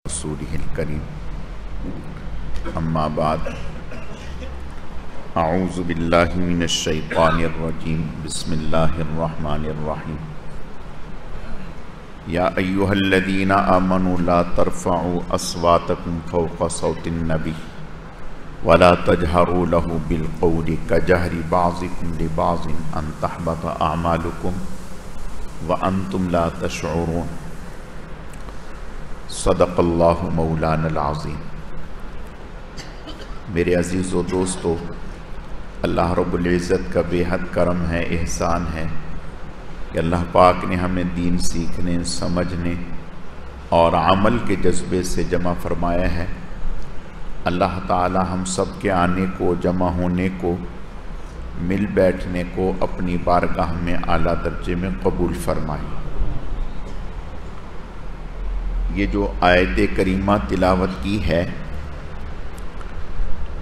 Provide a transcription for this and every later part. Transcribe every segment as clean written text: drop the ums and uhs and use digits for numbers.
رسوله الكريم اما بعد اعوذ باللہ من الشیطان الرجیم بسم اللہ الرحمن الرحیم یا ایہا الذین آمنوا لا ترفعوا اصواتکم فوق صوت النبی ولا تجہروا له بالقول کجہر بعضکم لبعض ان تحبط اعمالکم وانتم لا تشعرون صدق اللہ مولانا العظیم۔ میرے عزیز و دوستو، اللہ رب العزت کا بے حد کرم ہے، احسان ہے کہ اللہ پاک نے ہمیں دین سیکھنے، سمجھنے اور عمل کے جذبے سے جمع فرمایا ہے۔ اللہ تعالی ہم سب کے آنے کو، جمع ہونے کو، مل بیٹھنے کو اپنی بارگاہ میں اعلیٰ درجے میں قبول فرمائے۔ یہ جو آیت کریمہ تلاوت کی ہے،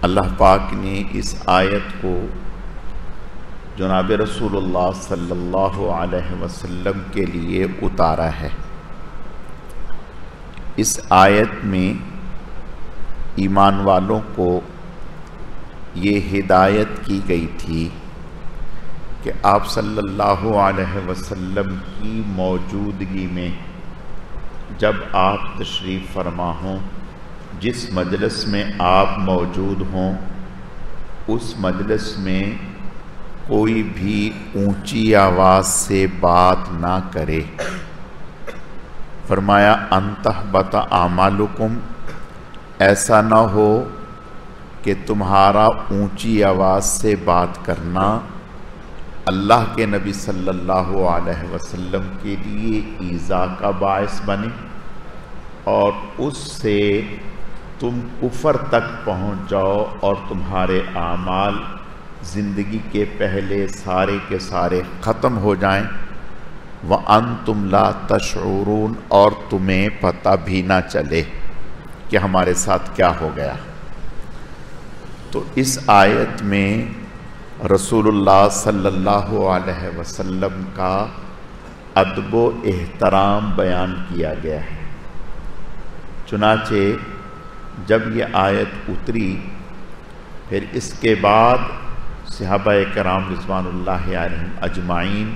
اللہ پاک نے اس آیت کو جناب رسول اللہ صلی اللہ علیہ وسلم کے لیے اتارا ہے۔ اس آیت میں ایمان والوں کو یہ ہدایت کی گئی تھی کہ آپ صلی اللہ علیہ وسلم کی موجودگی میں جب آپ تشریف فرما ہوں، جس مجلس میں آپ موجود ہوں، اس مجلس میں کوئی بھی اونچی آواز سے بات نہ کرے۔ فرمایا ان تحبط اعمالکم، ایسا نہ ہو کہ تمہارا اونچی آواز سے بات کرنا اللہ کے نبی صلی اللہ علیہ وسلم کے لیے ایذا کا باعث بنے اور اس سے تم کفر تک پہنچ جاؤ اور تمہارے اعمال زندگی کے پہلے سارے کے سارے ختم ہو جائیں۔ وَأَنْتُمْ لَا تَشْعُرُونَ، اور تمہیں پتہ بھی نہ چلے کہ ہمارے ساتھ کیا ہو گیا۔ تو اس آیت میں رسول اللہ صلی اللہ علیہ وسلم کا ادب و احترام بیان کیا گیا ہے۔ چنانچہ جب یہ آیت اتری، پھر اس کے بعد صحابہ کرام رضوان اللہ علیہم اجمعین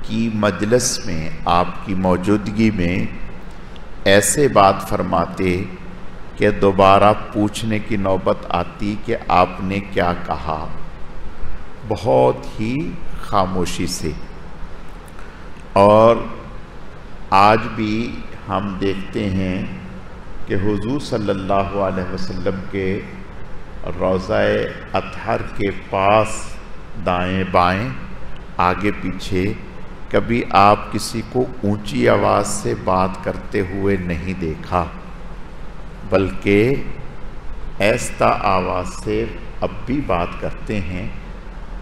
کی مجلس میں، آپ کی موجودگی میں ایسے بات فرماتے کہ دوبارہ پوچھنے کی نوبت آتی کہ آپ نے کیا کہا، بہت ہی خاموشی سے۔ اور آج بھی ہم دیکھتے ہیں کہ حضور صلی اللہ علیہ وسلم کے روضہ اطہر کے پاس دائیں بائیں، آگے پیچھے کبھی آپ کسی کو اونچی آواز سے بات کرتے ہوئے نہیں دیکھا، بلکہ ایستا آواز سے اب بھی بات کرتے ہیں،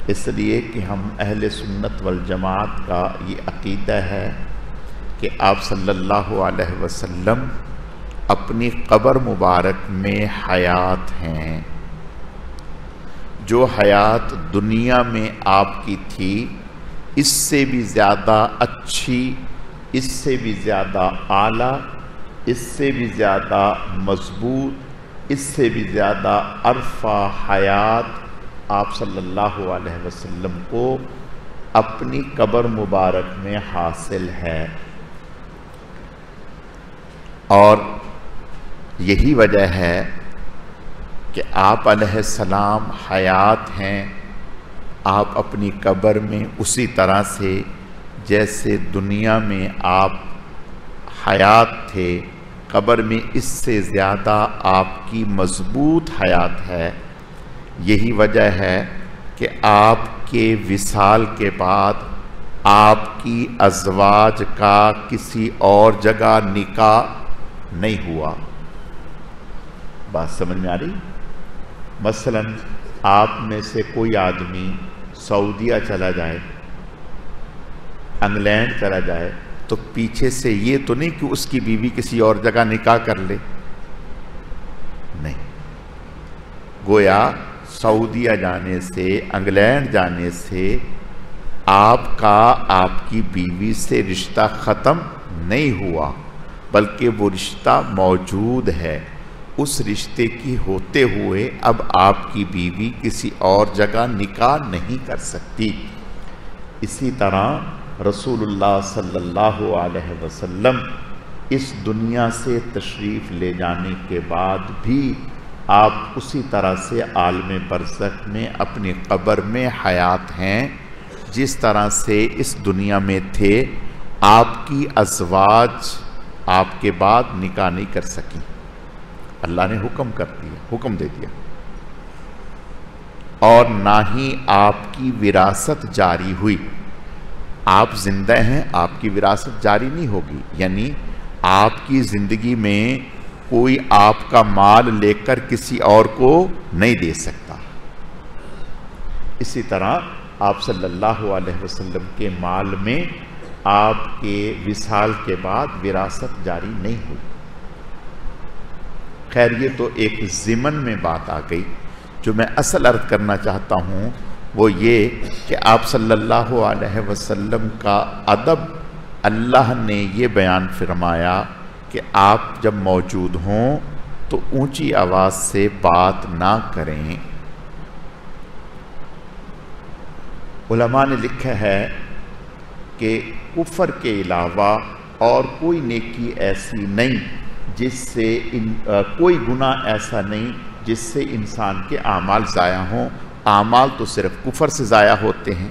اس لیے کہ ہم اہل سنت والجماعت کا یہ عقیدہ ہے کہ آپ صلی اللہ علیہ وسلم اپنی قبر مبارک میں حیات ہیں۔ جو حیات دنیا میں آپ کی تھی، اس سے بھی زیادہ اچھی، اس سے بھی زیادہ اعلیٰ، اس سے بھی زیادہ مضبوط، اس سے بھی زیادہ عرفہ حیات آپ صلی اللہ علیہ وسلم کو اپنی قبر مبارک میں حاصل ہے۔ اور یہی وجہ ہے کہ آپ علیہ السلام حیات ہیں، آپ اپنی قبر میں اسی طرح سے جیسے دنیا میں آپ حیات تھے، قبر میں اس سے زیادہ آپ کی مضبوط حیات ہے۔ یہی وجہ ہے کہ آپ کے وصال کے بعد آپ کی ازواج کا کسی اور جگہ نکاح نہیں ہوا۔ بات سمجھ میں آ رہی؟ مثلا آپ میں سے کوئی آدمی سعودیہ چلا جائے، انگلینڈ چلا جائے، تو پیچھے سے یہ تو نہیں کہ اس کی بیوی کسی اور جگہ نکاح کر لے، نہیں، گویا سعودیہ جانے سے، انگلینڈ جانے سے آپ کا آپ کی بیوی سے رشتہ ختم نہیں ہوا، بلکہ وہ رشتہ موجود ہے. اس رشتے کی ہوتے ہوئے اب آپ کی بیوی کسی اور جگہ نکاح نہیں کر سکتی. اسی طرح رسول اللہ صلی اللہ علیہ وسلم اس دنیا سے تشریف لے جانے کے بعد بھی آپ اسی طرح سے عالم برزخ میں اپنی قبر میں حیات ہیں جس طرح سے اس دنیا میں تھے. آپ کی ازواج آپ کے بعد نکاح نہیں کر سکیں. اللہ نے حکم دے دیا، اور نہ ہی آپ کی وراثت جاری ہوئی. آپ زندہ ہیں، آپ کی وراثت جاری نہیں ہوگی، یعنی آپ کی زندگی میں کوئی آپ کا مال لے کر کسی اور کو نہیں دے سکتا. اسی طرح آپ صلی اللہ علیہ وسلم کے مال میں آپ کے وصال کے بعد وراثت جاری نہیں ہوئی. خیر، یہ تو ایک ضمن میں بات آ گئی. جو میں اصل عرض کرنا چاہتا ہوں وہ یہ کہ آپ صلی اللہ علیہ وسلم کا ادب اللہ نے یہ بیان فرمایا کہ آپ جب موجود ہوں تو اونچی آواز سے بات نہ کریں. علماء نے لکھا ہے کہ کفر کے علاوہ اور کوئی نیکی ایسی نہیں جس سے کوئی گناہ ایسا نہیں جس سے انسان کے اعمال ضائع ہوں. اعمال تو صرف کفر سے ضائع ہوتے ہیں.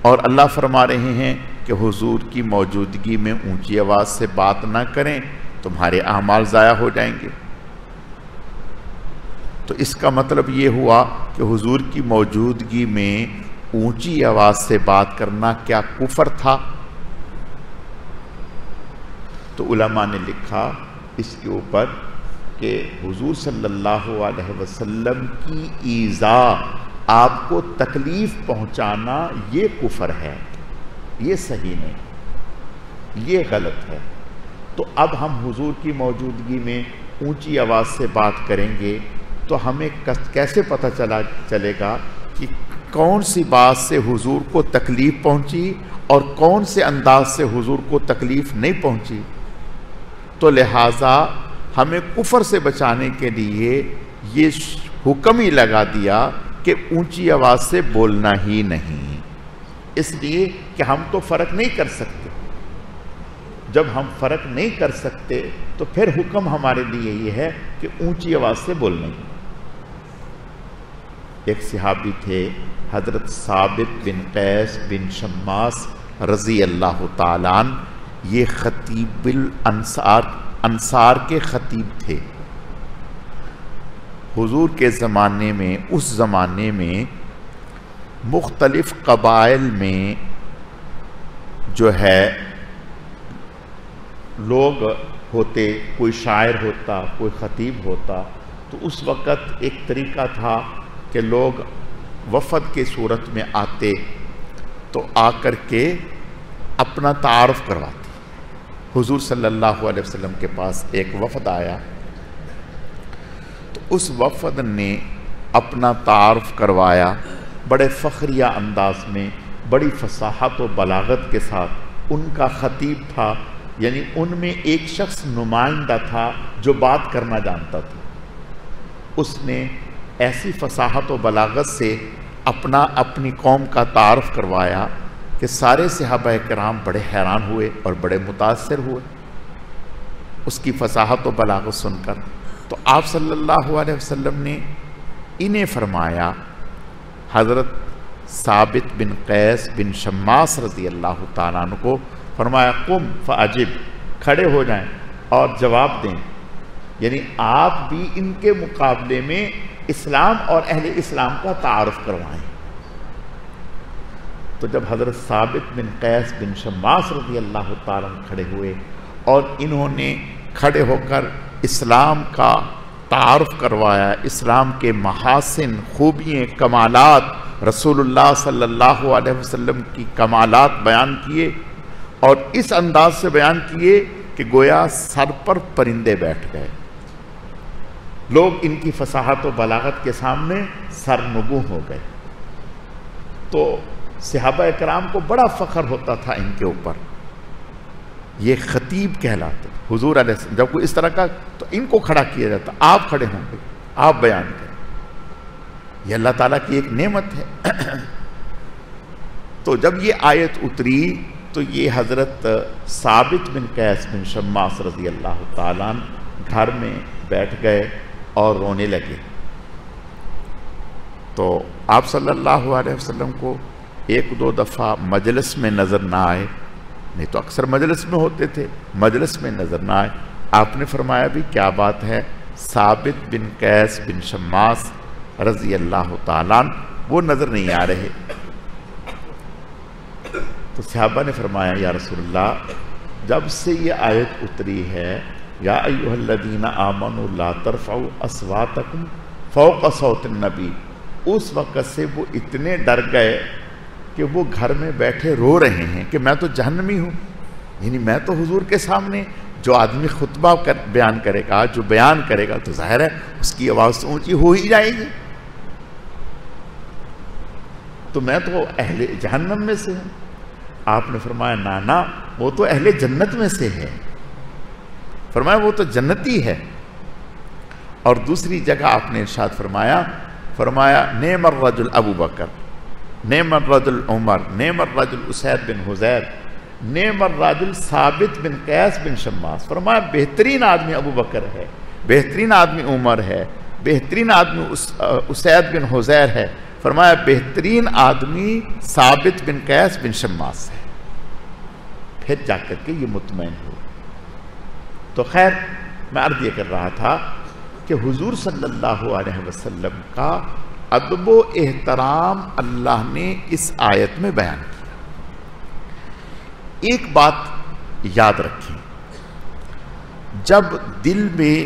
اور اللہ فرما رہے ہیں کہ حضور کی موجودگی میں اونچی آواز سے بات نہ کریں، تمہارے اعمال ضائع ہو جائیں گے. تو اس کا مطلب یہ ہوا کہ حضور کی موجودگی میں اونچی آواز سے بات کرنا کیا کفر تھا؟ تو علماء نے لکھا اس کے اوپر کہ حضور صلی اللہ علیہ وسلم کی ایذا، آپ کو تکلیف پہنچانا، یہ کفر ہے، یہ صحیح نہیں، یہ غلط ہے. تو اب ہم حضور کی موجودگی میں اونچی آواز سے بات کریں گے تو ہمیں کیسے پتہ چلے گا کہ کون سی بات سے حضور کو تکلیف پہنچی اور کون سے انداز سے حضور کو تکلیف نہیں پہنچی؟ تو لہٰذا ہمیں کفر سے بچانے کے لیے یہ حکم ہی لگا دیا کہ اونچی آواز سے بولنا ہی نہیں، اس لیے کہ ہم تو فرق نہیں کر سکتے. جب ہم فرق نہیں کر سکتے تو پھر حکم ہمارے لیے یہ ہے کہ اونچی آواز سے بولنا ہی. ایک صحابی تھے حضرت ثابت بن قیس بن شماس رضی اللہ تعالیٰ عنہ. یہ خطیب انصار کے خطیب تھے. حضور کے زمانے میں، اس زمانے میں مختلف قبائل میں جو ہے لوگ ہوتے، کوئی شاعر ہوتا، کوئی خطیب ہوتا. تو اس وقت ایک طریقہ تھا کہ لوگ وفد کے صورت میں آتے تو آ کر کے اپنا تعارف کرواتے. حضور صلی اللہ علیہ وسلم کے پاس ایک وفد آیا تو اس وفد نے اپنا تعارف کروایا بڑے فخریہ انداز میں، بڑی فصاحت و بلاغت کے ساتھ. ان کا خطیب تھا، یعنی ان میں ایک شخص نمائندہ تھا جو بات کرنا جانتا تھا. اس نے ایسی فصاحت و بلاغت سے اپنی قوم کا تعارف کروایا کہ سارے صحابہ کرام بڑے حیران ہوئے اور بڑے متاثر ہوئے اس کی فصاحت و بلاغت سن کر. تو آپ صلی اللہ علیہ وسلم نے انہیں فرمایا، حضرت ثابت بن قیس بن شماس رضی اللہ تعالیٰ عنہ کو فرمایا، قم فاجب، کھڑے ہو جائیں اور جواب دیں، یعنی آپ بھی ان کے مقابلے میں اسلام اور اہل اسلام کا تعارف کروائیں. تو جب حضرت ثابت بن قیس بن شماس رضی اللہ تعالیٰ عنہ کھڑے ہوئے اور انہوں نے کھڑے ہو کر اسلام کا تعارف کروایا، اسلام کے محاسن، خوبیاں، کمالات، رسول اللہ صلی اللہ علیہ وسلم کی کمالات بیان کیے، اور اس انداز سے بیان کیے کہ گویا سر پر پرندے بیٹھ گئے. لوگ ان کی فصاحت و بلاغت کے سامنے سرنگوں ہو گئے. تو صحابہ کرام کو بڑا فخر ہوتا تھا ان کے اوپر. یہ خطیب کہلاتے. حضور علیہ السلام جب کوئی اس طرح کا تو ان کو کھڑا کیا جاتا, آپ کھڑے ہوں گے, آپ بیان کریں. یہ اللہ تعالیٰ کی ایک نعمت ہے. تو جب یہ آیت اتری تو یہ حضرت ثابت بن قیس بن شماس رضی اللہ تعالیٰ گھر میں بیٹھ گئے اور رونے لگے. تو آپ صلی اللہ علیہ وسلم کو ایک دو دفعہ مجلس میں نظر نہ آئے, نہیں تو اکثر مجلس میں ہوتے تھے, مجلس میں نظر نہ آئے. آپ نے فرمایا بھی کیا بات ہے, ثابت بن قیس بن شماس رضی اللہ تعالیٰ وہ نظر نہیں آ رہے. تو صحابہ نے فرمایا یا رسول اللہ, جب سے یہ آیت اتری ہے یا ایھا الذین آمنوا لا ترفعوا اصواتکم فوق صوت النبی, اس وقت سے وہ اتنے ڈر گئے کہ وہ گھر میں بیٹھے رو رہے ہیں کہ میں تو جہنمی ہوں. یعنی میں تو حضور کے سامنے جو آدمی خطبہ بیان کرے گا, جو بیان کرے گا, تو ظاہر ہے اس کی آواز تو اونچی ہو ہی جائے گی, تو میں تو اہل جہنم میں سے ہوں. آپ نے فرمایا نانا, وہ تو اہل جنت میں سے ہے. فرمایا وہ تو جنتی ہے. اور دوسری جگہ آپ نے ارشاد فرمایا نعم الرجل ابو بکر, نعم الرجل عمر, نعم الرجل اسید بن حضیر, نعم الرجل ثابت بن قیس بن شماس. فرمایا بہترین آدمی ابو بکر ہے, بہترین آدمی عمر ہے, بہترین آدمی اسید بن حضیر ہے. فرمایا بہترین آدمی ثابت بن قیس بن شماس ہے. پھر جا کر کے یہ مطمئن ہو. تو خیر میں عرض یہ کر رہا تھا کہ حضور صلی اللہ علیہ وسلم کا ادب و احترام اللہ نے اس آیت میں بیان کیا. ایک بات یاد رکھیں, جب دل میں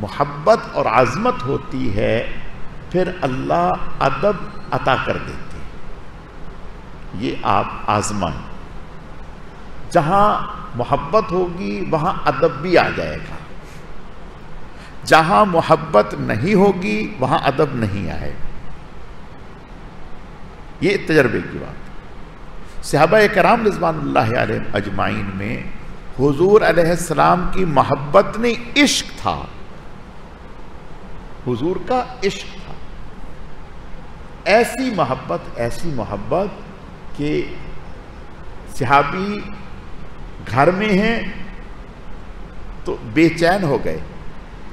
محبت اور عظمت ہوتی ہے پھر اللہ ادب عطا کر دیتے. یہ آپ آزمائیں, جہاں محبت ہوگی وہاں ادب بھی آ جائے گا, جہاں محبت نہیں ہوگی وہاں ادب نہیں آئے گا. یہ تجربے کی بات. صحابہ کرام رضوان اللہ علیہم اجمعین میں حضور علیہ السلام کی محبت نہیں, عشق تھا, حضور کا عشق تھا. ایسی محبت کہ صحابی گھر میں ہیں تو بے چین ہو گئے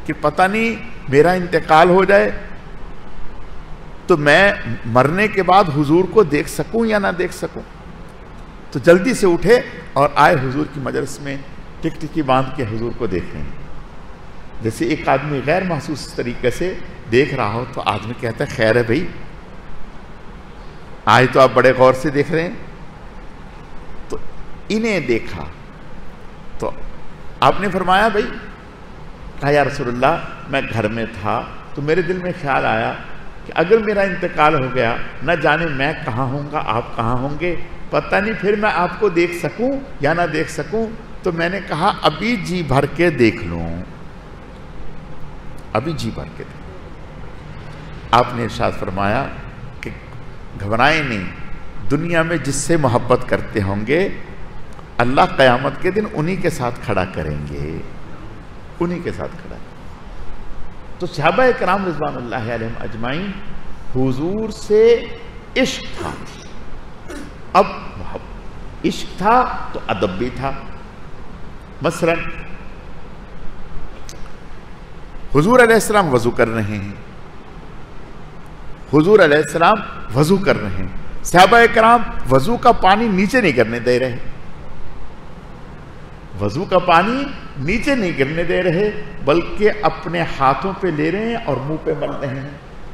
کہ پتہ نہیں میرا انتقال ہو جائے تو میں مرنے کے بعد حضور کو دیکھ سکوں یا نہ دیکھ سکوں. تو جلدی سے اٹھے اور آئے حضور کی مجلس میں, ٹکٹکی باندھ کے حضور کو دیکھ رہے ہیں. جیسے ایک آدمی غیر محسوس طریقے سے دیکھ رہا ہو تو آدمی کہتا ہے خیر ہے بھائی, آج تو آپ بڑے غور سے دیکھ رہے ہیں. تو انہیں دیکھا تو آپ نے فرمایا بھائی, کہا یا رسول اللہ میں گھر میں تھا تو میرے دل میں خیال آیا کہ اگر میرا انتقال ہو گیا نہ جانے میں کہاں ہوں گا, آپ کہاں ہوں گے, پتہ نہیں پھر میں آپ کو دیکھ سکوں یا نہ دیکھ سکوں. تو میں نے کہا ابھی جی بھر کے دیکھ لوں, ابھی جی بھر کے دیکھ. آپ نے ارشاد فرمایا کہ گھبرائیں نہیں, دنیا میں جس سے محبت کرتے ہوں گے اللہ قیامت کے دن انہی کے ساتھ کھڑا کریں گے, انہی کے ساتھ کھڑا. تو صحابہ کرام رضوان اللہ علیہم اجمعین حضور سے عشق تھا. اب عشق تھا تو ادب بھی تھا. مثلا حضور علیہ السلام وضو کر رہے ہیں, حضور علیہ السلام وضو کر رہے ہیں, صحابہ کرام وضو کا پانی نیچے نہیں کرنے دے رہے, وضو کا پانی نیچے نہیں گرنے دے رہے بلکہ اپنے ہاتھوں پہ لے رہے ہیں اور منہ پہ مل رہے ہیں,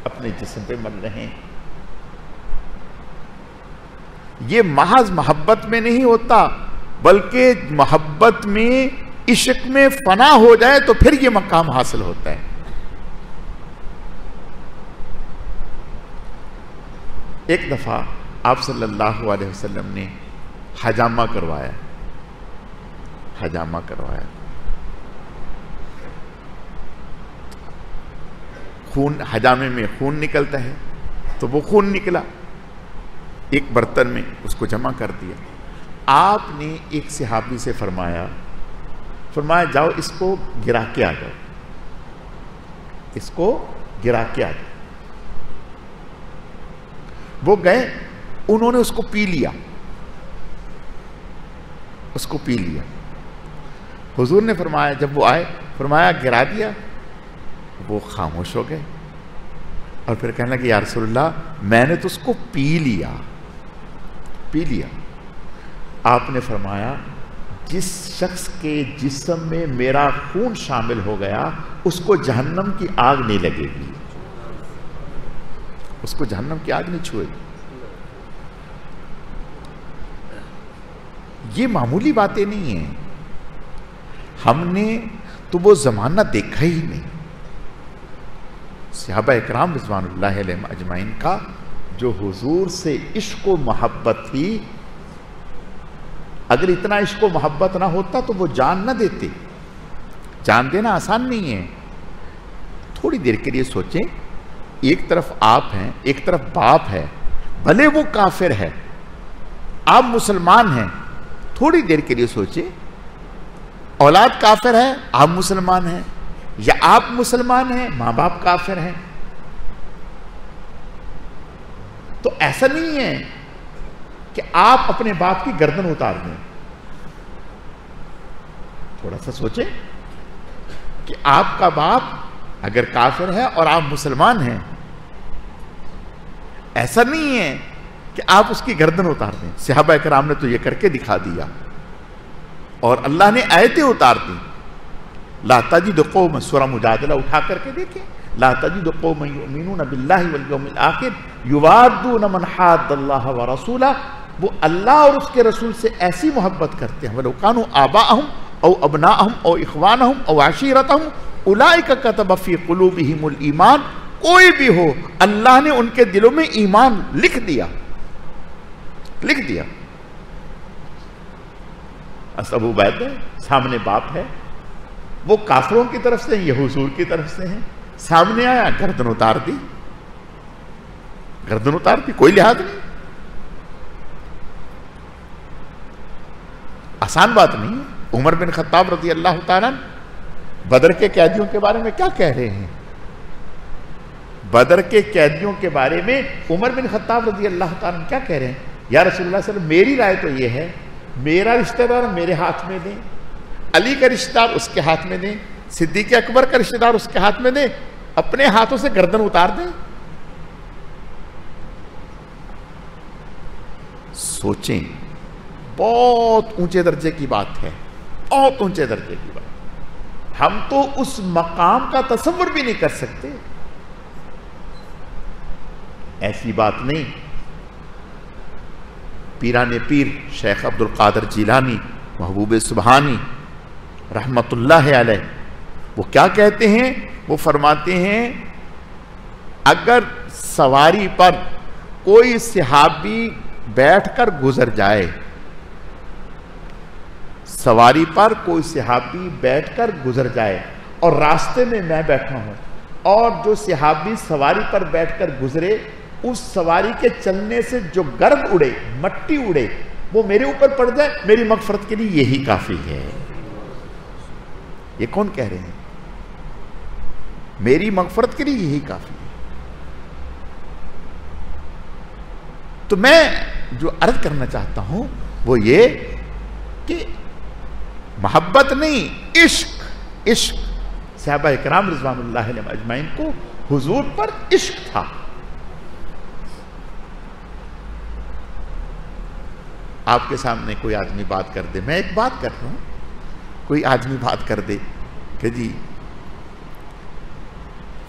اپنے جسم پہ مل رہے ہیں. یہ محض محبت میں نہیں ہوتا بلکہ محبت میں, عشق میں فنا ہو جائے تو پھر یہ مقام حاصل ہوتا ہے. ایک دفعہ آپ صلی اللہ علیہ وسلم نے حجامہ کروایا, حجامہ کروایا. خون, حجامے میں خون نکلتا ہے تو وہ خون نکلا, ایک برتن میں اس کو جمع کر دیا. آپ نے ایک صحابی سے فرمایا جاؤ اس کو گرا کے آ جاؤ، اس کو گرا کے آ جاؤ۔ وہ گئے، انہوں نے اس کو پی لیا، اس کو پی لیا۔ حضور نے فرمایا، جب وہ آئے فرمایا گرا دیا، وہ خاموش ہو گئے اور پھر کہنے لگے یا رسول اللہ میں نے تو اس کو پی لیا۔ آپ نے فرمایا جس شخص کے جسم میں میرا خون شامل ہو گیا اس کو جہنم کی آگ نہیں لگے گی، اس کو جہنم کی آگ نہیں چھوئے گی۔ یہ معمولی باتیں نہیں ہیں، ہم نے تو وہ زمانہ دیکھا ہی نہیں۔ صحابہ اکرام رضوان اللہ علیہم اجمعین کا جو حضور سے عشق و محبت تھی، اگر اتنا عشق و محبت نہ ہوتا تو وہ جان نہ دیتے۔ جان دینا آسان نہیں ہے۔ تھوڑی دیر کے لیے سوچیں، ایک طرف آپ ہیں، ایک طرف باپ ہے، بھلے وہ کافر ہے، آپ مسلمان ہیں۔ تھوڑی دیر کے لیے سوچیں، اولاد کافر ہے، آپ مسلمان ہیں، یا آپ مسلمان ہیں ماں باپ کافر ہیں۔ تو ایسا نہیں ہے کہ آپ اپنے باپ کی گردن اتار دیں۔ تھوڑا سا سوچیں کہ آپ کا باپ اگر کافر ہے اور آپ مسلمان ہیں، ایسا نہیں ہے کہ آپ اس کی گردن اتار دیں۔ صحابہ کرام نے تو یہ کر کے دکھا دیا، اور اللہ نے آیتیں اتار دی۔ لا تجد قوم، سورہ مجادلہ اٹھا کر کے دیکھیں، لا تجد قوم یؤمنون باللہ والیوم الآخر یوادون من حاد اللہ ورسولہ، وہ اللہ اور اس کے رسول سے ایسی محبت کرتے ہیں، وَلَوْ كَانُوا آبَاءَهُمْ او ابناءہم او اخوانہم او عشیرتہم اولئک کتب فی قلوبہم الایمان، کوئی بھی ہو اللہ نے ان کے دلوں میں ایمان لکھ دیا۔ ابو عبیدہ سامنے باپ ہے، وہ کافروں کی طرف سے ہیں، یہ حضور کی طرف سے ہیں، سامنے آیا گردن اتار دی، کوئی لحاظ نہیں۔ آسان بات نہیں ہے۔ عمر بن خطاب رضی اللہ تعالیٰ بدر کے قیدیوں کے بارے میں کیا کہہ رہے ہیں؟ بدر کے قیدیوں کے بارے میں عمر بن خطاب رضی اللہ تعالیٰ کیا کہہ رہے ہیں؟ یا رسول اللہ صلی اللہ علیہ وسلم، میری رائے تو یہ ہے، میرا رشتہ دار میرے ہاتھ میں دیں، علی کا رشتہ دار اس کے ہاتھ میں دیں، صدیق اکبر کا رشتہ دار اس کے ہاتھ میں دیں، اپنے ہاتھوں سے گردن اتار دیں۔ سوچیں، بہت اونچے درجے کی بات ہے، بہت اونچے درجے کی بات۔ ہم تو اس مقام کا تصور بھی نہیں کر سکتے۔ ایسی بات نہیں۔ پیران پیر شیخ عبد القادر جیلانی محبوب سبحانی رحمت اللہ علیہ، وہ کیا کہتے ہیں؟ وہ فرماتے ہیں اگر سواری پر کوئی صحابی بیٹھ کر گزر جائے، سواری پر کوئی صحابی بیٹھ کر گزر جائے اور راستے میں میں بیٹھا ہوں، اور جو صحابی سواری پر بیٹھ کر گزرے، اس سواری کے چلنے سے جو گرد اڑے، مٹی اڑے، وہ میرے اوپر پڑ جائے، میری مغفرت کے لیے یہی کافی ہے۔ یہ کون کہہ رہے ہیں؟ میری مغفرت کے لیے یہی کافی ہے۔ تو میں جو عرض کرنا چاہتا ہوں وہ یہ کہ محبت نہیں، عشق۔ صحابہ اکرام رضوان اللہ علیہم اجمعین کو حضور پر عشق تھا۔ آپ کے سامنے کوئی آدمی بات کر دے، میں ایک بات کر رہا ہوں، کوئی آدمی بات کر دے کہ جی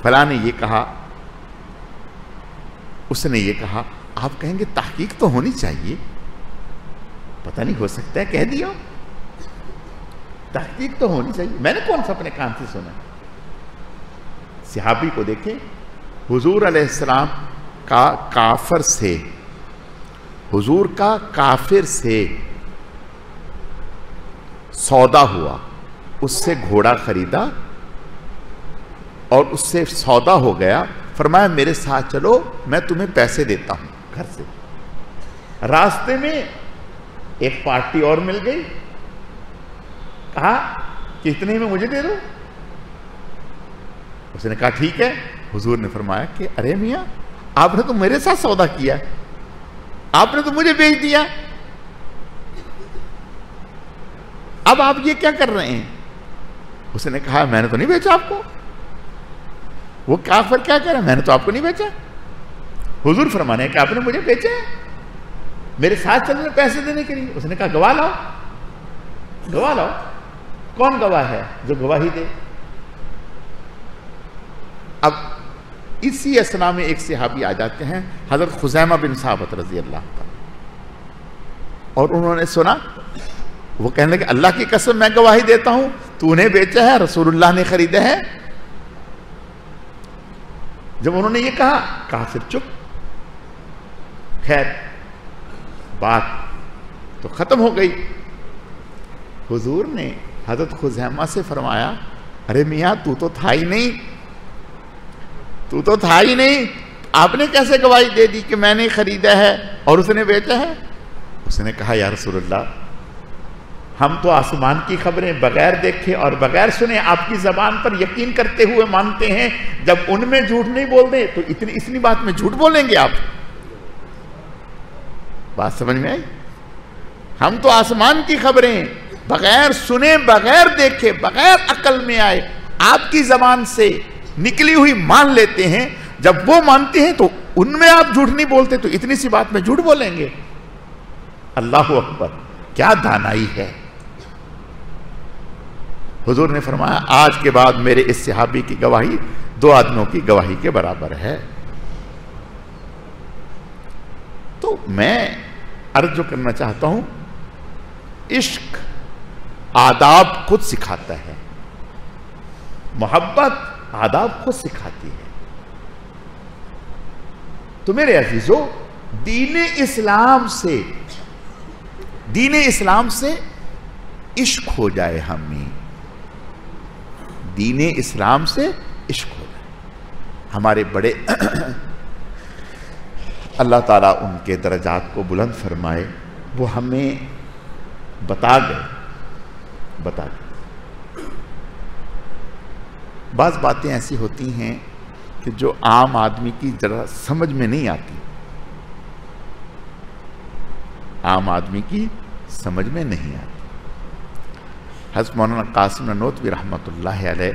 فلاں نے یہ کہا، اس نے یہ کہا، آپ کہیں گے تحقیق تو ہونی چاہیے، پتہ نہیں ہو سکتا ہے کہہ دیا، تحقیق تو ہونی چاہیے۔ میں نے کون سا اپنے کان سے سنا؟ صحابی کو دیکھیں، حضور علیہ السلام کا کافر سے، حضور کا کافر سے سودا ہوا، اس سے گھوڑا خریدا اور اس سے سودا ہو گیا، فرمایا میرے ساتھ چلو، میں تمہیں پیسے دیتا ہوں گھر سے۔ راستے میں ایک پارٹی اور مل گئی، کہا کہ اتنے میں مجھے دے دو۔ اس نے کہا ٹھیک ہے۔ حضور نے فرمایا کہ ارے میاں، آپ نے تو میرے ساتھ سودا کیا، آپ نے تو مجھے بیچ دیا، اب آپ یہ کیا کر رہے ہیں؟ اس نے کہا میں نے تو نہیں بیچا آپ کو۔ وہ کافر کیا کہہ رہا ہے؟ میں نے تو آپ کو نہیں بیچا۔ حضور فرمانے کہ آپ نے مجھے بیچا ہے میرے ساتھ چلنے پیسے دینے کے لیے۔ اس نے کہا گواہ لاؤ، گواہ لاؤ۔ کون گواہ ہے جو گواہی دے؟ اب اسی اسنا میں ایک صحابی آ جاتے ہیں، حضرت خزیمہ بن ثابت رضی اللہ عنہ، اور انہوں نے سنا، وہ کہنے لگے اللہ کی قسم میں گواہی دیتا ہوں تو نے بیچا ہے، رسول اللہ نے خریدا ہے۔ جب انہوں نے یہ کہا پھر چپ۔ خیر بات تو ختم ہو گئی۔ حضور نے حضرت خزیمہ سے فرمایا ارے میاں تو تو تھا ہی نہیں، تو تو تھا ہی نہیں، آپ نے کیسے گواہی دے دی کہ میں نے خریدا ہے اور اس نے بیچا ہے؟ اس نے کہا یا رسول اللہ، ہم تو آسمان کی خبریں بغیر دیکھے اور بغیر سنے آپ کی زبان پر یقین کرتے ہوئے مانتے ہیں، جب ان میں جھوٹ نہیں بول دیں تو اتنی بات میں جھوٹ بولیں گے آپ؟ بات سمجھ میں آئی؟ ہم تو آسمان کی خبریں بغیر سنے، بغیر دیکھے، بغیر عقل میں آئے آپ کی زبان سے نکلی ہوئی مان لیتے ہیں، جب وہ مانتے ہیں تو ان میں آپ جھوٹ نہیں بولتے تو اتنی سی بات میں جھوٹ بولیں گے؟ اللہ اکبر، کیا دانائی ہے! حضور نے فرمایا آج کے بعد میرے اس صحابی کی گواہی 2 آدمیوں کی گواہی کے برابر ہے۔ تو میں عرض جو کرنا چاہتا ہوں، عشق آداب خود سکھاتا ہے، محبت آداب خود سکھاتی ہے۔ تو میرے عزیزو، دین اسلام سے عشق ہو جائے، ہمیں دین اسلام سے عشق ہو جائے۔ ہمارے بڑے اللہ تعالیٰ ان کے درجات کو بلند فرمائے، وہ ہمیں بتا گئے۔ بعض باتیں ایسی ہوتی ہیں کہ جو عام آدمی کی ذرا سمجھ میں نہیں آتی، عام آدمی کی سمجھ میں نہیں آتی۔ حضرت مولانا قاسم نانوتوی رحمۃ اللہ علیہ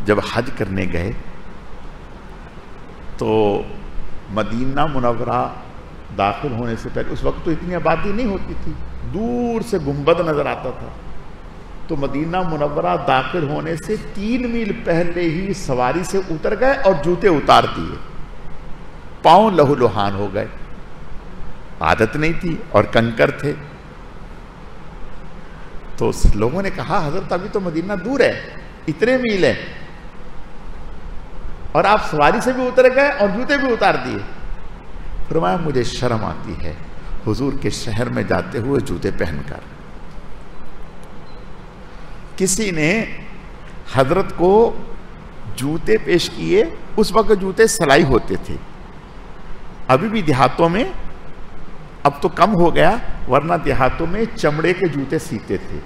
جب حج کرنے گئے تو مدینہ منورہ داخل ہونے سے پہلے، اس وقت تو اتنی آبادی نہیں ہوتی تھی، دور سے گنبد نظر آتا تھا، تو مدینہ منورہ داخل ہونے سے 3 میل پہلے ہی سواری سے اتر گئے اور جوتے اتار دیے، پاؤں لہو لہان ہو گئے، عادت نہیں تھی اور کنکر تھے۔ تو لوگوں نے کہا حضرت ابھی تو مدینہ دور ہے، اتنے میل ہے، اور آپ سواری سے بھی اتر گئے اور جوتے بھی اتار دیے۔ فرمایا مجھے شرم آتی ہے حضور کے شہر میں جاتے ہوئے جوتے پہن کر۔ کسی نے حضرت کو جوتے پیش کیے، اس وقت جوتے سلائی ہوتے تھے، ابھی بھی دیہاتوں میں، اب تو کم ہو گیا، ورنہ دیہاتوں میں چمڑے کے جوتے سیتے تھے۔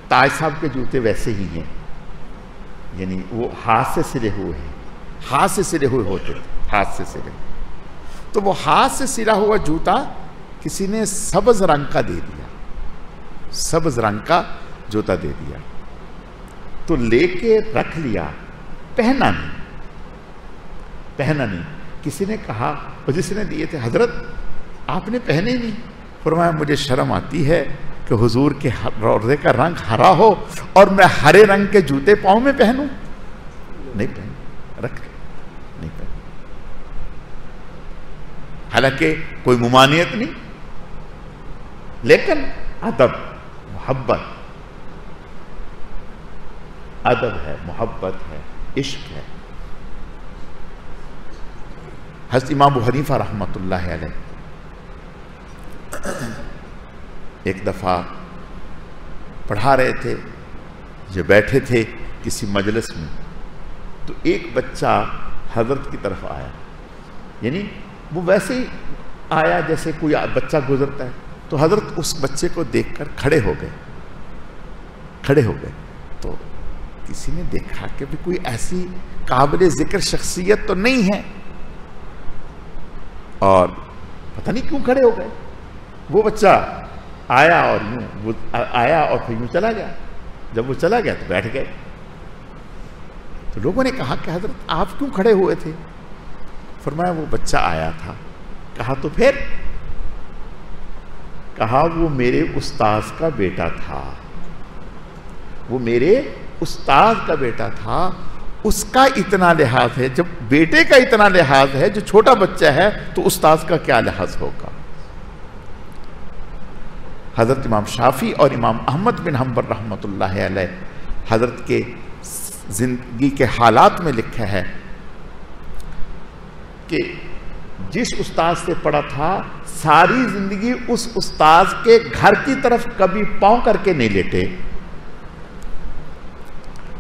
تاج صاحب کے جوتے ویسے ہی ہیں، یعنی وہ ہاتھ سے سلے ہوئے ہیں، ہاتھ سے سلے ہوئے ہوتے تھے، ہاتھ سے سلے۔ تو وہ ہاتھ سے سلا ہوا جوتا کسی نے سبز رنگ کا دے دیا، سبز رنگ کا جوتا دے دیا، تو لے کے رکھ لیا، پہنا نہیں۔ کسی نے کہا، اور جس نے دیے تھے، حضرت آپ نے پہنے ہی نہیں۔ فرمایا مجھے شرم آتی ہے کہ حضور کے روضے کا رنگ ہرا ہو اور میں ہرے رنگ کے جوتے پاؤں میں پہنوں۔ نہیں پہنے، رکھ لے، نہیں پہنے۔ حالانکہ کوئی ممانعت نہیں، لیکن ادب، محبت، ادب ہے، محبت ہے، عشق ہے۔ حضرت امام ابو حنیفہ رحمۃ اللہ علیہ ایک دفعہ پڑھا رہے تھے، جو بیٹھے تھے کسی مجلس میں، تو ایک بچہ حضرت کی طرف آیا، یعنی وہ ویسے ہی آیا جیسے کوئی بچہ گزرتا ہے، تو حضرت اس بچے کو دیکھ کر کھڑے ہو گئے. تو کسی نے دیکھا کہ بھی کوئی ایسی قابل ذکر شخصیت تو نہیں ہے, اور پتہ نہیں کیوں کھڑے ہو گئے. وہ بچہ آیا اور پھر یوں چلا گیا. جب وہ چلا گیا تو بیٹھ گئے. تو لوگوں نے کہا کہ حضرت آپ کیوں کھڑے ہوئے تھے؟ فرمایا وہ بچہ آیا تھا. کہا تو پھر؟ کہا وہ میرے استاذ کا بیٹا تھا. وہ میرے استاد کا بیٹا تھا. اس کا اتنا لحاظ ہے, جب بیٹے کا اتنا لحاظ ہے, جو چھوٹا بچہ ہے, تو استاد کا کیا لحاظ ہوگا. حضرت امام شافعی اور امام احمد بن حنبل رحمۃ اللہ علیہ حضرت کے زندگی کے حالات میں لکھا ہے کہ جس استاد سے پڑھا تھا ساری زندگی اس استاد کے گھر کی طرف کبھی پاؤں کر کے نہیں لیٹے.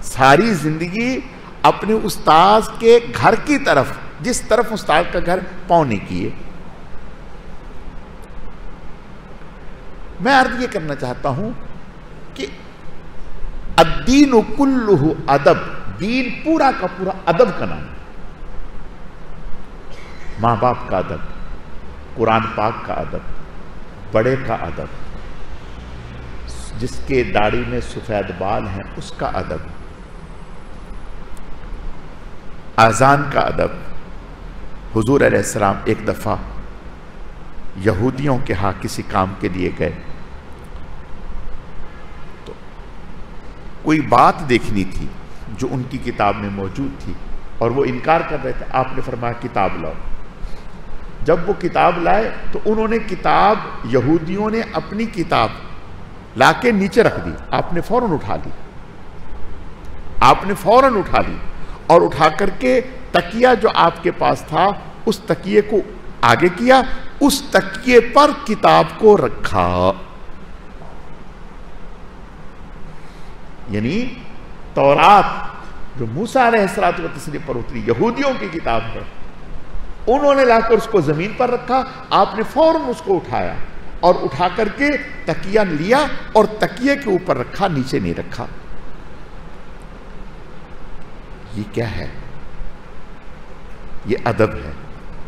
ساری زندگی اپنے استاد کے گھر کی طرف, جس طرف استاد کا گھر, پاؤں نہیں کیے. میں عرض یہ کرنا چاہتا ہوں کہ الدین کلہ ادب, دین پورا کا پورا ادب کا نام ہے. ماں باپ کا ادب, قرآن پاک کا ادب, بڑے کا ادب, جس کے داڑھی میں سفید بال ہیں اس کا ادب, اذان کا ادب. حضور علیہ السلام ایک دفعہ یہودیوں کے ہاں کسی کام کے لیے گئے, تو کوئی بات دیکھنی تھی جو ان کی کتاب میں موجود تھی, اور وہ انکار کر رہے تھے. آپ نے فرمایا کتاب لاؤ. جب وہ کتاب لائے تو انہوں نے کتاب, یہودیوں نے اپنی کتاب لا کے نیچے رکھ دی. آپ نے فوراً اٹھا لی, اور اٹھا کر کے تکیہ جو آپ کے پاس تھا اس تکیے کو آگے کیا, اس تکیے پر کتاب کو رکھا. یعنی تورات جو موسیٰ علیہ السلام پر اتری, یہودیوں کی کتاب ہے, انہوں نے لا کر اس کو زمین پر رکھا. آپ نے فوراً اس کو اٹھایا اور اٹھا کر کے تکیہ لیا اور تکیے کے اوپر رکھا, نیچے نہیں رکھا. یہ کیا ہے؟ یہ ادب ہے.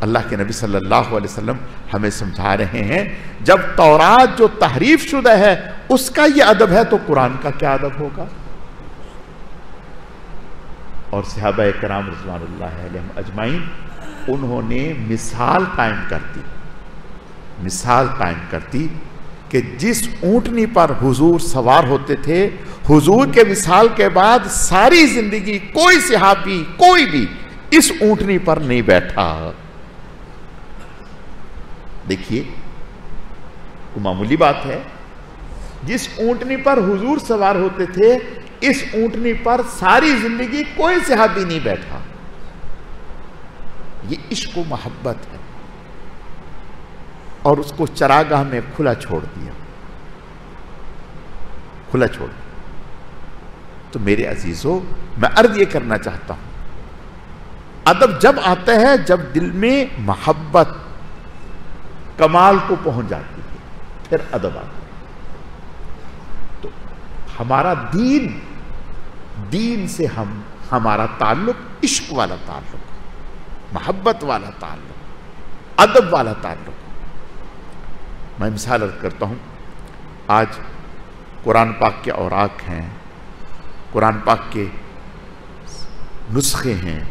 اللہ کے نبی صلی اللہ علیہ وسلم ہمیں سمجھا رہے ہیں جب تورات جو تحریف شدہ ہے اس کا یہ ادب ہے تو قرآن کا کیا ادب ہوگا. اور صحابہ کرام رضوان اللہ علیہم اجمعین, انہوں نے مثال قائم کرتی کہ جس اونٹنی پر حضور سوار ہوتے تھے, حضور کے وصال کے بعد ساری زندگی کوئی صحابی کوئی بھی اس اونٹنی پر نہیں بیٹھا. دیکھیے وہ معمولی بات ہے, جس اونٹنی پر حضور سوار ہوتے تھے اس اونٹنی پر ساری زندگی کوئی صحابی نہیں بیٹھا. یہ عشق و محبت ہے, اور اس کو چراگاہ میں کھلا چھوڑ دیا. تو میرے عزیزو, میں عرض یہ کرنا چاہتا ہوں, ادب جب آتا ہے جب دل میں محبت کمال کو پہنچ جاتی ہے, پھر ادب آتا ہے. تو ہمارا دین سے ہمارا تعلق عشق والا تعلق, محبت والا تعلق, ادب والا تعلق. میں مثال عرض کرتا ہوں, آج قرآن پاک کے اوراق ہیں, قرآن پاک کے نسخے ہیں,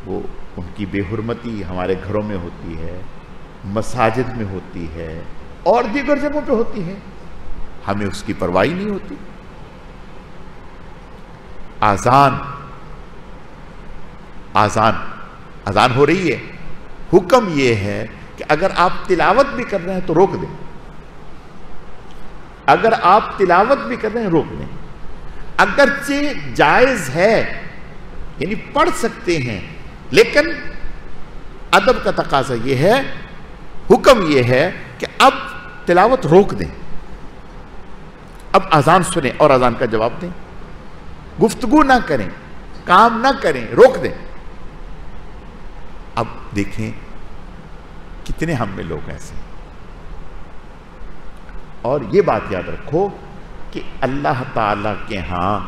وہ ان کی بے حرمتی ہمارے گھروں میں ہوتی ہے, مساجد میں ہوتی ہے, اور دیگر جگہوں پہ ہوتی ہے, ہمیں اس کی پرواہ نہیں ہوتی. اذان ہو رہی ہے, حکم یہ ہے کہ اگر آپ تلاوت بھی کر رہے ہیں تو روک دیں. اگرچہ جائز ہے, یعنی پڑھ سکتے ہیں, لیکن ادب کا تقاضا یہ ہے, حکم یہ ہے کہ اب تلاوت روک دیں, اب اذان سنیں اور اذان کا جواب دیں. گفتگو نہ کریں, کام نہ کریں, روک دیں. اب دیکھیں کتنے ہم میں لوگ ایسے, اور یہ بات یاد رکھو کہ اللہ تعالیٰ کے ہاں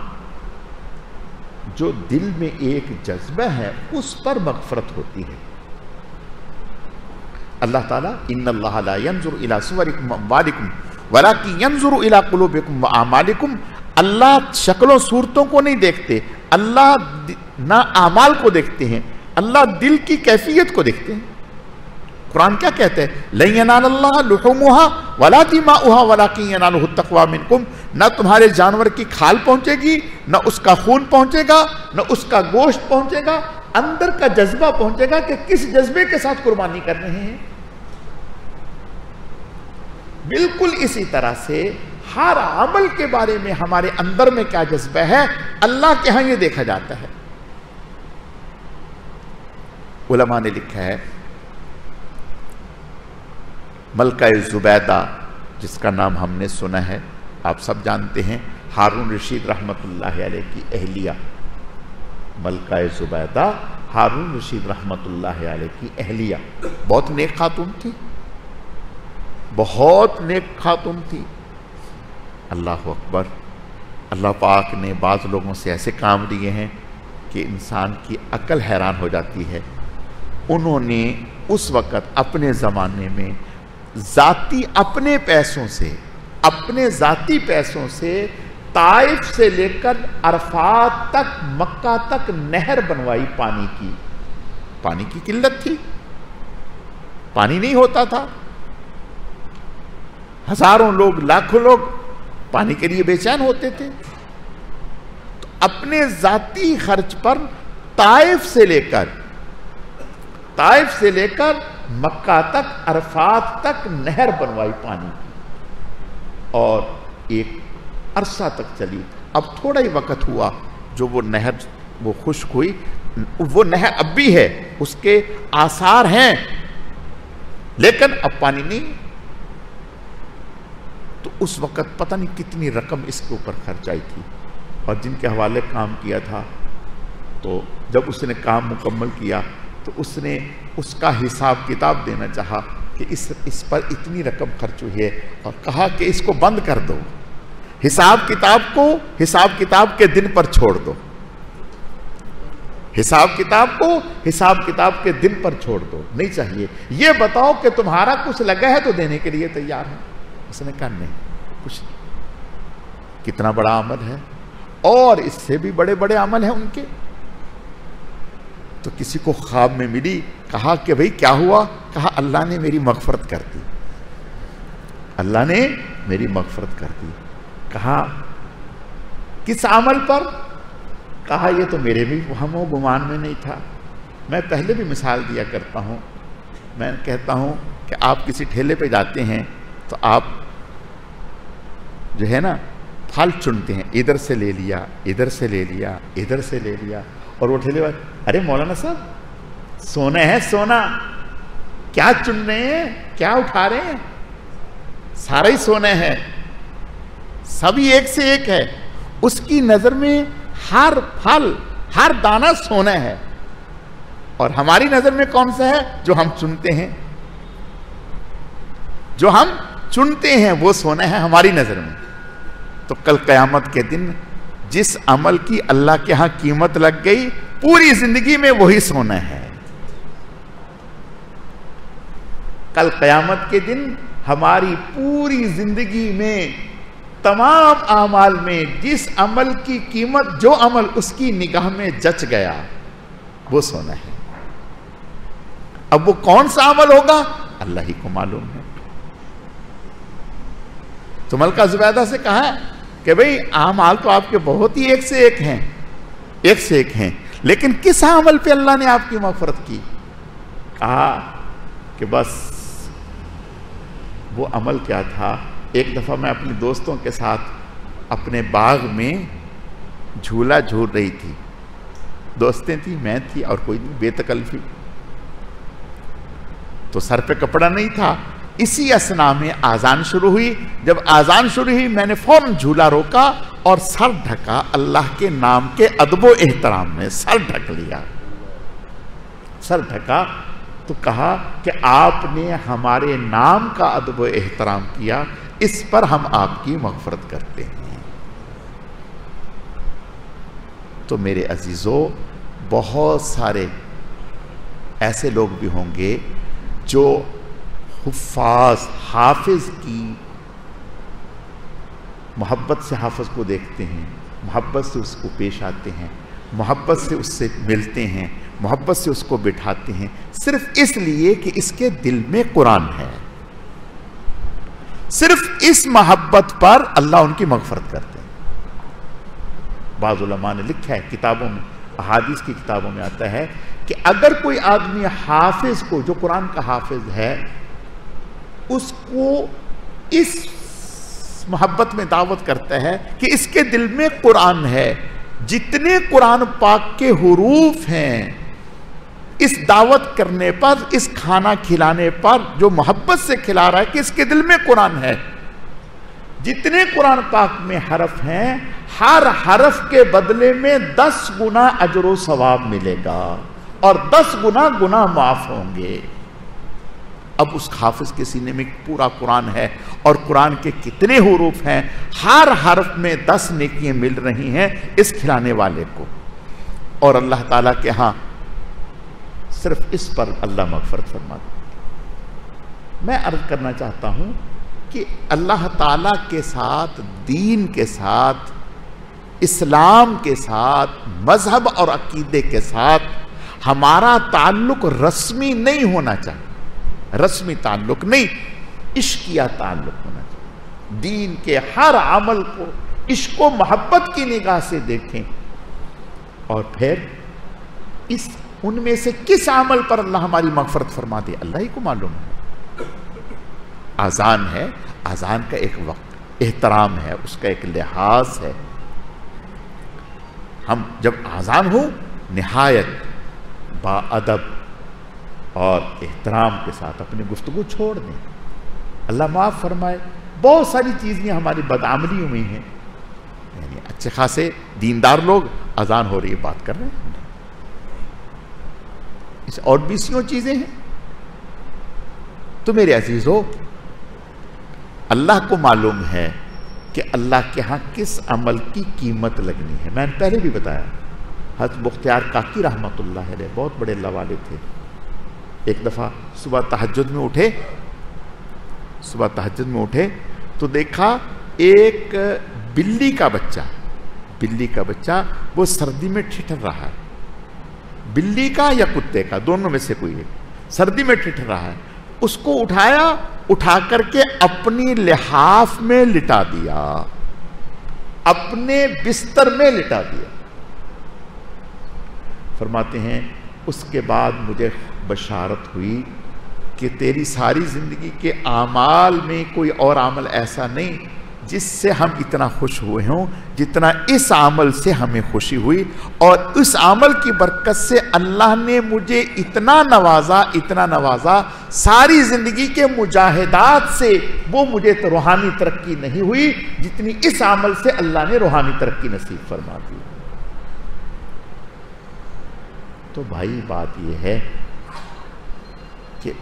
جو دل میں ایک جذبہ ہے اس پر مغفرت ہوتی ہے. اللہ تعالیٰ ان اللہ لا ينظر الى صورکم واموالکم ولکن ينظر الى قلوبکم واعمالکم. اللہ شکلوں صورتوں کو نہیں دیکھتے, اللہ نہ اعمال کو دیکھتے ہیں, اللہ دل کی کیفیت کو دیکھتے ہیں. قرآن کیا کہتے ہیں؟ لن ینال اللہ لحومها ولا دماؤها ولکن ینالہ التقوی منکم. نہ تمہارے جانور کی کھال پہنچے گی, نہ اس کا خون پہنچے گا, نہ اس کا گوشت پہنچے گا, اندر کا جذبہ پہنچے گا کہ کس جذبے کے ساتھ قربانی کر رہے ہیں. بالکل اسی طرح سے ہر عمل کے بارے میں ہمارے اندر میں کیا جذبہ ہے اللہ کے ہاں یہ دیکھا جاتا ہے. علماء نے لکھا ہے ملکہ زبیدہ جس کا نام ہم نے سنا ہے, آپ سب جانتے ہیں, ہارون رشید رحمت اللہ علیہ کی اہلیہ. ملکہ زبیدہ ہارون رشید رحمت اللہ علیہ کی اہلیہ, بہت نیک خاتون تھی, بہت نیک خاتون تھی. اللہ اکبر. اللہ پاک نے بعض لوگوں سے ایسے کام دیے ہیں کہ انسان کی عقل حیران ہو جاتی ہے. انہوں نے اس وقت اپنے زمانے میں اپنے ذاتی پیسوں سے طائف سے لے کر عرفات تک مکہ تک نہر بنوائی پانی کی. پانی کی قلت تھی, پانی نہیں ہوتا تھا, ہزاروں لوگ لاکھوں لوگ پانی کے لیے بے چین ہوتے تھے. تو اپنے ذاتی خرچ پر طائف سے لے کر مکہ تک عرفات تک نہر بنوائی پانی کی, اور ایک عرصہ تک چلی. اب تھوڑا ہی وقت ہوا جو وہ نہر وہ خشک ہوئی. وہ نہر اب بھی ہے, اس کے آثار ہیں, لیکن اب پانی نہیں. تو اس وقت پتہ نہیں کتنی رقم اس کے اوپر خرچ آئی تھی, اور جن کے حوالے کام کیا تھا, تو جب اس نے کام مکمل کیا تو اس نے اس کا حساب کتاب دینا چاہا کہ اس پر اتنی رقم خرچ ہوئی ہے, اور کہا کہ اس کو بند کر دو, حساب کتاب کے دن پر چھوڑ دو, حساب کتاب کے دن پر چھوڑ دو, نہیں چاہیے. یہ بتاؤ کہ تمہارا کچھ لگا ہے تو دینے کے لیے تیار ہے. اس نے کہا نہیں, کچھ نہیں. کتنا بڑا عمل ہے, اور اس سے بھی بڑے بڑے عمل ہیں ان کے. تو کسی کو خواب میں ملی, کہا کہ بھئی کیا ہوا؟ کہا اللہ نے میری مغفرت کر دی, اللہ نے میری مغفرت کر دی. کہا کس عمل پر؟ کہا یہ تو میرے بھی ہم و گمان میں نہیں تھا. میں پہلے بھی مثال دیا کرتا ہوں, میں کہتا ہوں کہ آپ کسی ٹھیلے پہ جاتے ہیں تو آپ جو ہے نا پھل چنتے ہیں, ادھر سے لے لیا, ادھر سے لے لیا, ادھر سے لے لیا, اور وہ ٹھیلے والے, ارے مولانا صاحب سونا ہے, سونا کیا چن رہے ہیں, کیا اٹھا رہے ہیں؟ سارا ہی سونا ہے, سبھی ایک سے ایک ہے. اس کی نظر میں ہر پھل ہر دانہ سونا ہے, اور ہماری نظر میں کون سا ہے؟ جو ہم چنتے ہیں, جو ہم چنتے ہیں وہ سونا ہے ہماری نظر میں. تو کل قیامت کے دن جس عمل کی اللہ کے ہاں قیمت لگ گئی, پوری زندگی میں وہی سونا ہے. کل قیامت کے دن ہماری پوری زندگی میں تمام اعمال میں جس عمل کی قیمت, جو عمل اس کی نگاہ میں جچ گیا, وہ سونا ہے. اب وہ کون سا عمل ہوگا اللہ ہی کو معلوم ہے. تو ملکہ زبیدہ سے کہا کہ بھئی اعمال تو آپ کے بہت ہی ایک سے ایک ہیں, لیکن کس عمل پہ اللہ نے آپ کی مغفرت کی؟ کہا کہ بس وہ عمل کیا تھا, ایک دفعہ میں اپنے دوستوں کے ساتھ اپنے باغ میں جھولا جھول رہی تھی. دوستیں تھی, میں تھی, اور کوئی نہیں, بے تکلفی. تو سر پہ کپڑا نہیں تھا. اسی اسنا میں آذان شروع ہوئی. جب آذان شروع ہوئی میں نے فوراً جھولا روکا اور سر ڈھکا, اللہ کے نام کے ادب و احترام میں سر ڈھک لیا. سر ڈھکا تو کہا کہ آپ نے ہمارے نام کا ادب و احترام کیا, اس پر ہم آپ کی مغفرت کرتے ہیں۔ تو میرے عزیزو، بہت سارے ایسے لوگ بھی ہوں گے جو حافظ کی محبت سے حافظ کو دیکھتے ہیں، محبت سے اس کو پیش آتے ہیں، محبت سے اس سے ملتے ہیں، محبت سے اس کو بٹھاتے ہیں، صرف اس لیے کہ اس کے دل میں قرآن ہے۔ صرف اس محبت پر اللہ ان کی مغفرت کرتے ہیں۔ بعض علماء نے لکھا ہے کتابوں میں، احادیث کی کتابوں میں آتا ہے کہ اگر کوئی آدمی حافظ کو، جو قرآن کا حافظ ہے، اس کو اس محبت میں دعوت کرتا ہے کہ اس کے دل میں قرآن ہے، جتنے قرآن پاک کے حروف ہیں، اس دعوت کرنے پر، اس کھانا کھلانے پر جو محبت سے کھلا رہا ہے کہ اس کے دل میں قرآن ہے، جتنے قرآن پاک میں حرف ہیں، ہر حرف کے بدلے میں 10 گنا اجر و ثواب ملے گا اور 10 گنا گناہ معاف ہوں گے۔ اب اس حافظ کے سینے میں پورا قرآن ہے اور قرآن کے کتنے حروف ہیں، ہر حرف میں 10 نیکیاں مل رہی ہیں اس کھلانے والے کو، اور اللہ تعالیٰ کے ہاں صرف اس پر اللہ مغفرت فرماتا ہے۔ میں عرض کرنا چاہتا ہوں کہ اللہ تعالیٰ کے ساتھ، دین کے ساتھ، اسلام کے ساتھ، مذہب اور عقیدے کے ساتھ ہمارا تعلق رسمی نہیں ہونا چاہیے، رسمی تعلق نہیں، عشقیہ تعلق ہونا چاہیے۔ دین کے ہر عمل کو عشق و محبت کی نگاہ سے دیکھیں، اور پھر ان میں سے کس عمل پر اللہ ہماری مغفرت فرما دے اللہ ہی کو معلوم ہے۔ اذان ہے، اذان کا ایک وقت احترام ہے، اس کا ایک لحاظ ہے۔ ہم جب اذان ہو نہایت با ادب اور احترام کے ساتھ اپنی گفتگو چھوڑ دیں، اللہ معاف فرمائے۔ بہت ساری چیزیں ہماری بدعملی ہوئی ہیں، یعنی اچھے خاصے دیندار لوگ اذان ہو رہی ہے بات کر رہے ہیں، اس اور بھی سیوں چیزیں ہیں۔ تو میرے عزیزو، اللہ کو معلوم ہے کہ اللہ کے ہاں کس عمل کی قیمت لگنی ہے۔ میں نے پہلے بھی بتایا، حضرت بختیار کاکی رحمت اللہ علیہ بہت بڑے اللہ والے تھے۔ ایک دفعہ صبح تہجد میں اٹھے تو دیکھا ایک بلی کا بچہ وہ سردی میں ٹھٹر رہا ہے، بلی کا یا کتے کا، دونوں میں سے کوئی ایک سردی میں ٹھٹر رہا ہے۔ اس کو اٹھا کر کے اپنی لحاف میں لٹا دیا، اپنے بستر میں لٹا دیا۔ فرماتے ہیں اس کے بعد مجھے بشارت ہوئی کہ تیری ساری زندگی کے اعمال میں کوئی اور عمل ایسا نہیں جس سے ہم اتنا خوش ہوئے ہوں جتنا اس عمل سے ہمیں خوشی ہوئی، اور اس عمل کی برکت سے اللہ نے مجھے اتنا نوازا، ساری زندگی کے مجاہدات سے وہ مجھے روحانی ترقی نہیں ہوئی جتنی اس عمل سے اللہ نے روحانی ترقی نصیب فرما دی۔ تو بھائی بات یہ ہے کہ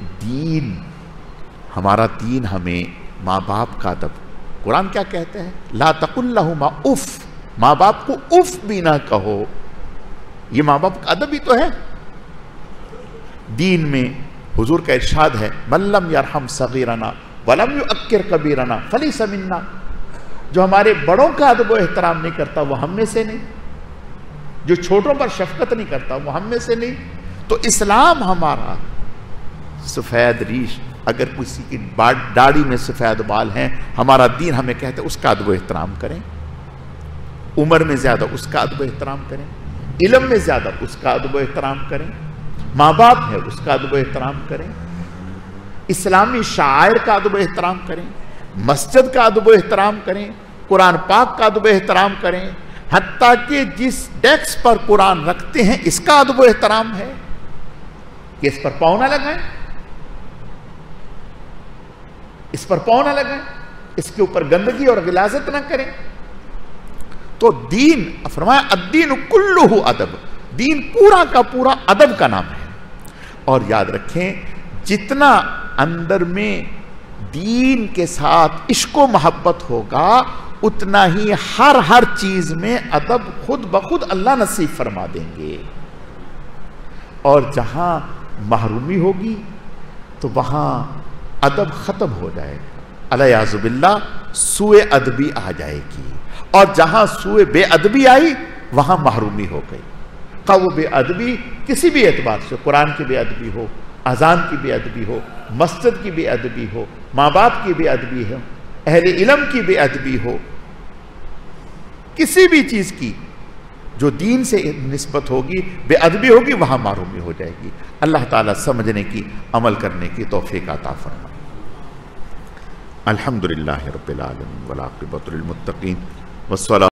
ہمارا دین ہمیں ماں باپ کا ادب، قرآن کیا کہتے ہیں؟ لا تقل لہما اف، ماں باپ کو اف بھی نہ کہو، یہ ماں باپ کا ادب ہی تو ہے۔ دین میں حضور کا ارشاد ہے من لم یرحم صغیرنا ولم یؤکر کبیرنا فلیس منا، جو ہمارے بڑوں کا ادب و احترام نہیں کرتا وہ ہم میں سے نہیں، جو چھوٹوں پر شفقت نہیں کرتا وہ ہم میں سے نہیں۔ تو اسلام ہمارا سفید ریش، اگر کسی کی داڑھی میں سفید بال ہیں، ہمارا دین ہمیں کہتا ہے اس کا ادب و احترام کریں، عمر میں زیادہ اس کا ادب و احترام کریں، علم میں زیادہ اس کا ادب و احترام کریں، ماں باپ ہے اس کا ادب و احترام کریں، اسلامی شاعر کا ادب و احترام کریں، مسجد کا ادب و احترام کریں، قرآن پاک کا ادب و احترام کریں، حتیٰ کہ جس ڈیسک پر قرآن رکھتے ہیں اس کا ادب و احترام ہے کہ اس پر پاؤں نہ لگائیں، اس پر پاؤں نہ لگائیں، اس کے اوپر گندگی اور غلاظت نہ کریں۔ تو دین، فرمایا الدین کلہ ادب، دین پورا کا پورا ادب کا نام ہے۔ اور یاد رکھیں جتنا اندر میں دین کے ساتھ عشق و محبت ہوگا اتنا ہی ہر چیز میں ادب خود بخود اللہ نصیب فرما دیں گے. اور جہاں محرومی ہوگی تو وہاں ادب ختم ہو جائے گا، الیاذ باللہ سوء ادبی آ جائے گی. اور جہاں سوء بے ادبی آئی وہاں محرومی ہو گئی. وہ بے ادبی کسی بھی اعتبار سے، قرآن کی بے ادبی ہو، اذان کی بے ادبی ہو، مسجد کی بے ادبی ہو، ماں باپ کی بے ادبی ہو، اہل علم کی بے ادبی ہو، کسی بھی چیز کی جو دین سے نسبت ہوگی، بے ادبی ہوگی، وہاں محرومی ہو جائے گی. اللہ تعالیٰ سمجھنے کی، عمل کرنے کی توفیق عطا فرمائے. الحمدللہ رب العالمین والعاقبۃ للمتقین والصلاۃ